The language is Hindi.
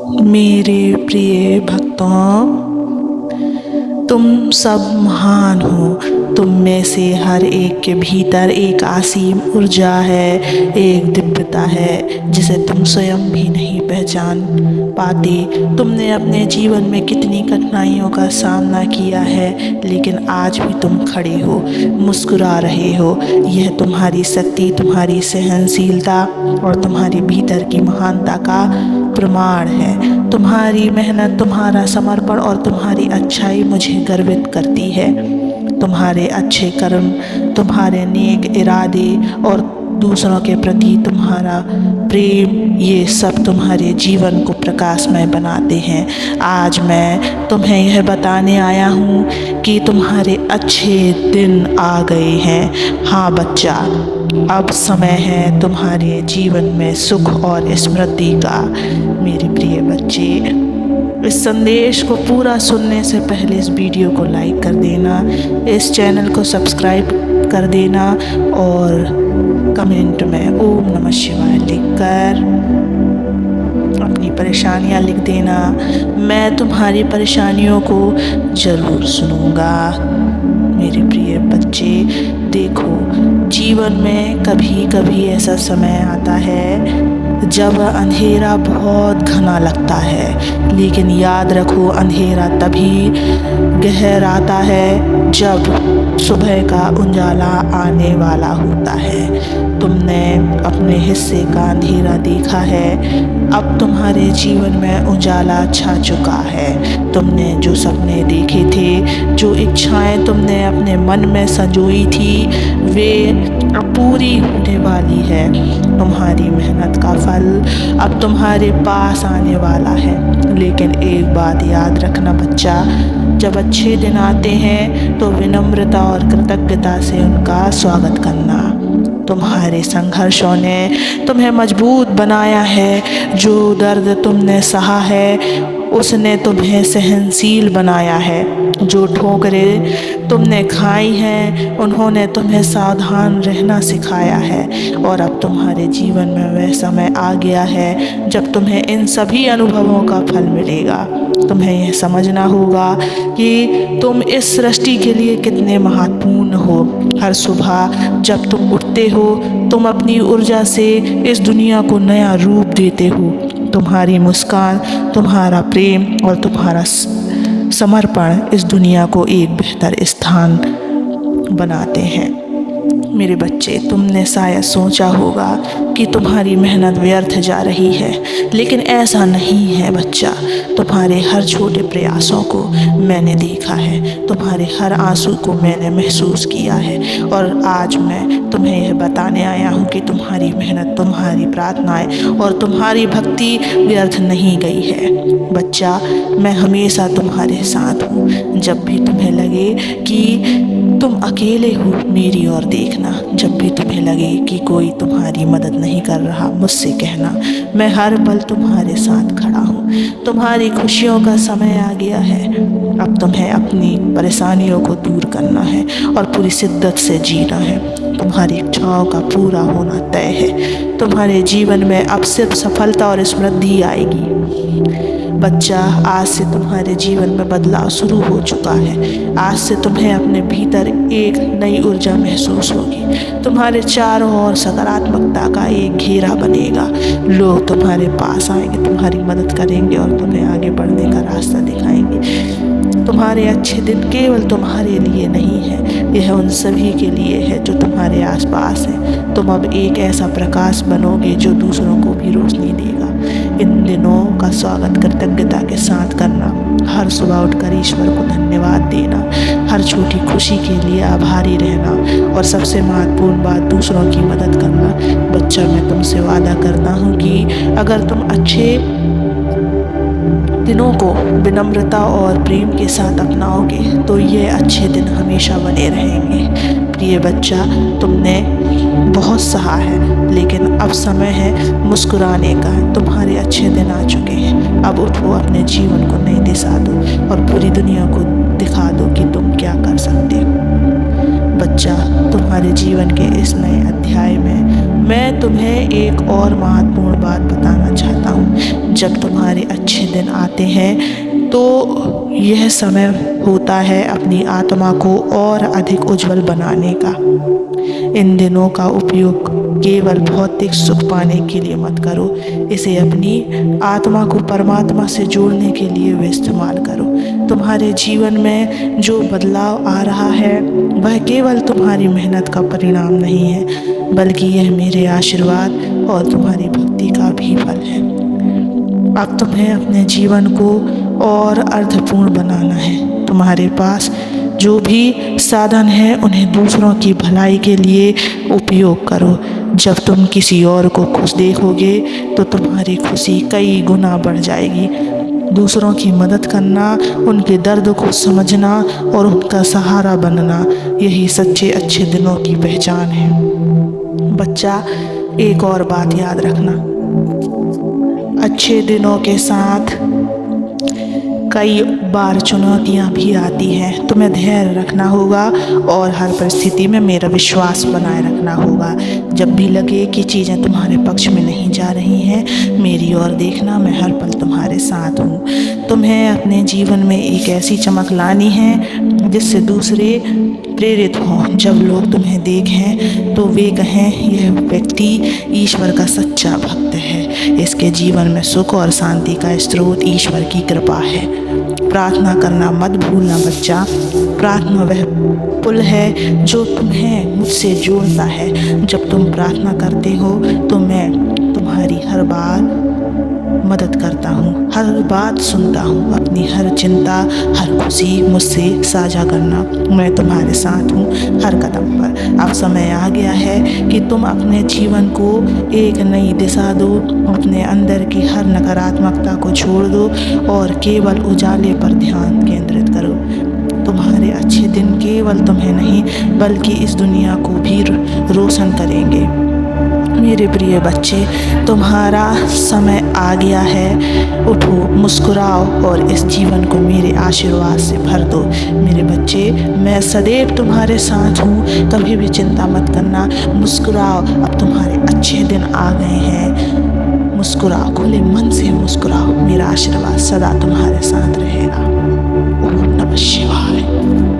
मेरे प्रिय भक्तों, तुम सब महान हो। तुम में से हर एक के भीतर एक असीम ऊर्जा है, एक दिव्यता है जिसे तुम स्वयं भी नहीं पहचान पाते। तुमने अपने जीवन में कितनी कठिनाइयों का सामना किया है, लेकिन आज भी तुम खड़े हो, मुस्कुरा रहे हो। यह तुम्हारी शक्ति, तुम्हारी सहनशीलता और तुम्हारे भीतर की महानता का प्रमाण है। तुम्हारी मेहनत, तुम्हारा समर्पण और तुम्हारी अच्छाई मुझे गर्वित करती है। तुम्हारे अच्छे कर्म, तुम्हारे नेक इरादे और दूसरों के प्रति तुम्हारा प्रेम, ये सब तुम्हारे जीवन को प्रकाशमय बनाते हैं। आज मैं तुम्हें यह बताने आया हूँ कि तुम्हारे अच्छे दिन आ गए हैं। हाँ बच्चा, अब समय है तुम्हारे जीवन में सुख और समृद्धि का। मेरे प्रिय बच्चे, इस संदेश को पूरा सुनने से पहले इस वीडियो को लाइक कर देना, इस चैनल को सब्सक्राइब कर देना और कमेंट में ओम नमः शिवाय लिखकर अपनी परेशानियां लिख देना। मैं तुम्हारी परेशानियों को ज़रूर सुनूंगा। मेरे प्रिय बच्चे, देखो, जीवन में कभी कभी ऐसा समय आता है जब अंधेरा बहुत घना लगता है, लेकिन याद रखो, अंधेरा तभी गहराता है जब सुबह का उजाला आने वाला होता है। तुमने अपने हिस्से का अंधेरा देखा है, अब तुम्हारे जीवन में उजाला छा चुका है। तुमने जो सपने देखे थे, जो इच्छाएं तुमने अपने मन में संजोई थी, वे अब पूरी होने वाली है। तुम्हारी मेहनत का फल अब तुम्हारे पास आने वाला है। लेकिन एक बात याद रखना बच्चा, जब अच्छे दिन आते हैं तो विनम्रता और कृतज्ञता से उनका स्वागत करना। तुम्हारे संघर्षों ने तुम्हें मजबूत बनाया है। जो दर्द तुमने सहा है, उसने तुम्हें सहनशील बनाया है। जो ठोकरें तुमने खाई हैं, उन्होंने तुम्हें सावधान रहना सिखाया है। और अब तुम्हारे जीवन में वह समय आ गया है जब तुम्हें इन सभी अनुभवों का फल मिलेगा। तुम्हें यह समझना होगा कि तुम इस सृष्टि के लिए कितने महत्वपूर्ण हो। हर सुबह जब तुम उठते हो, तुम अपनी ऊर्जा से इस दुनिया को नया रूप देते हो। तुम्हारी मुस्कान, तुम्हारा प्रेम और तुम्हारा समर्पण इस दुनिया को एक बेहतर स्थान बनाते हैं। मेरे बच्चे, तुमने शायद सोचा होगा कि तुम्हारी मेहनत व्यर्थ जा रही है, लेकिन ऐसा नहीं है बच्चा। तुम्हारे हर छोटे प्रयासों को मैंने देखा है, तुम्हारे हर आंसू को मैंने महसूस किया है। और आज मैं तुम्हें यह बताने आया हूँ कि तुम्हारी मेहनत, तुम्हारी प्रार्थनाएं और तुम्हारी भक्ति व्यर्थ नहीं गई है। बच्चा, मैं हमेशा तुम्हारे साथ हूँ। जब भी तुम्हें लगे कि तुम अकेले हो, मेरी ओर देखना। जब भी तुम्हें लगे कि कोई तुम्हारी मदद नहीं कर रहा, मुझसे कहना। मैं हर पल तुम्हारे साथ खड़ा हूँ। तुम्हारी खुशियों का समय आ गया है। अब तुम्हें अपनी परेशानियों को दूर करना है और पूरी शिद्दत से जीना है। तुम्हारी इच्छाओं का पूरा होना तय है। तुम्हारे जीवन में अब सिर्फ सफलता और समृद्धि आएगी। बच्चा, आज से तुम्हारे जीवन में बदलाव शुरू हो चुका है। आज से तुम्हें अपने भीतर एक नई ऊर्जा महसूस होगी। तुम्हारे चारों ओर सकारात्मकता का एक घेरा बनेगा। लोग तुम्हारे पास आएंगे, तुम्हारी मदद करेंगे और तुम्हें आगे बढ़ने का रास्ता दिखाएंगे। तुम्हारे अच्छे दिन केवल तुम्हारे लिए नहीं है, यह उन सभी के लिए है जो तुम्हारे आसपास हैं। तुम अब एक ऐसा प्रकाश बनोगे जो दूसरों को भी रोशनी देगा। इन दिनों का स्वागत कृतज्ञता के साथ करना। हर सुबह उठकर ईश्वर को धन्यवाद देना। हर छोटी खुशी के लिए आभारी रहना। और सबसे महत्वपूर्ण बात, दूसरों की मदद करना। बच्चा, मैं तुमसे वादा करता हूँ कि अगर तुम अच्छे दिनों को विनम्रता और प्रेम के साथ अपनाओगे तो ये अच्छे दिन हमेशा बने रहेंगे। प्रिय बच्चा, तुमने बहुत सहा है, लेकिन अब समय है मुस्कुराने का। तुम्हारे अच्छे दिन आ चुके हैं। अब उठो, अपने जीवन को नई दिशा दो और पूरी दुनिया को दिखा दो कि तुम क्या कर सकते हो। बच्चा, तुम्हारे जीवन के इस नए अध्याय में मैं तुम्हें एक और महत्वपूर्ण बात बताना चाहता हूँ। जब तुम्हारे अच्छे दिन आते हैं तो यह समय होता है अपनी आत्मा को और अधिक उज्जवल बनाने का। इन दिनों का उपयोग केवल भौतिक सुख पाने के लिए मत करो, इसे अपनी आत्मा को परमात्मा से जोड़ने के लिए भी इस्तेमाल करो। तुम्हारे जीवन में जो बदलाव आ रहा है वह केवल तुम्हारी मेहनत का परिणाम नहीं है, बल्कि यह मेरे आशीर्वाद और तुम्हारी भक्ति का भी फल है। अब तुम्हें अपने जीवन को और अर्थपूर्ण बनाना है। तुम्हारे पास जो भी साधन है उन्हें दूसरों की भलाई के लिए उपयोग करो। जब तुम किसी और को खुश देखोगे तो तुम्हारी खुशी कई गुना बढ़ जाएगी। दूसरों की मदद करना, उनके दर्द को समझना और उनका सहारा बनना, यही सच्चे अच्छे दिनों की पहचान है। बच्चा, एक और बात याद रखना, अच्छे दिनों के साथ कई बार चुनौतियाँ भी आती हैं। तुम्हें धैर्य रखना होगा और हर परिस्थिति में मेरा विश्वास बनाए रखना होगा। जब भी लगे कि चीज़ें तुम्हारे पक्ष में नहीं जा रही हैं, मेरी ओर देखना, मैं हर पल तुम्हारे साथ हूँ। तुम्हें अपने जीवन में एक ऐसी चमक लानी है जिससे दूसरे प्रेरित हों। जब लोग तुम्हें देखें तो वे कहें, यह व्यक्ति ईश्वर का सच्चा भक्त है। इसके जीवन में सुख और शांति का स्रोत ईश्वर की कृपा है। प्रार्थना करना मत भूलना बच्चा। प्रार्थना वह पुल है जो तुम्हें मुझसे जोड़ता है। जब तुम प्रार्थना करते हो तो मैं तुम्हारी हर बार मदद करता हूँ, हर बात सुनता हूँ। अपनी हर चिंता, हर खुशी मुझसे साझा करना। मैं तुम्हारे साथ हूँ हर कदम पर। अब समय आ गया है कि तुम अपने जीवन को एक नई दिशा दो। अपने अंदर की हर नकारात्मकता को छोड़ दो और केवल उजाले पर ध्यान केंद्रित करो। तुम्हारे अच्छे दिन केवल तुम्हें नहीं बल्कि इस दुनिया को भी रोशन करेंगे। मेरे प्रिय बच्चे, तुम्हारा समय आ गया है। उठो, मुस्कुराओ और इस जीवन को मेरे आशीर्वाद से भर दो। मेरे बच्चे, मैं सदैव तुम्हारे साथ हूँ, कभी भी चिंता मत करना। मुस्कुराओ, अब तुम्हारे अच्छे दिन आ गए हैं। मुस्कुराओ, खुले मन से मुस्कुराओ। मेरा आशीर्वाद सदा तुम्हारे साथ रहेगा। ओम नमः शिवाय।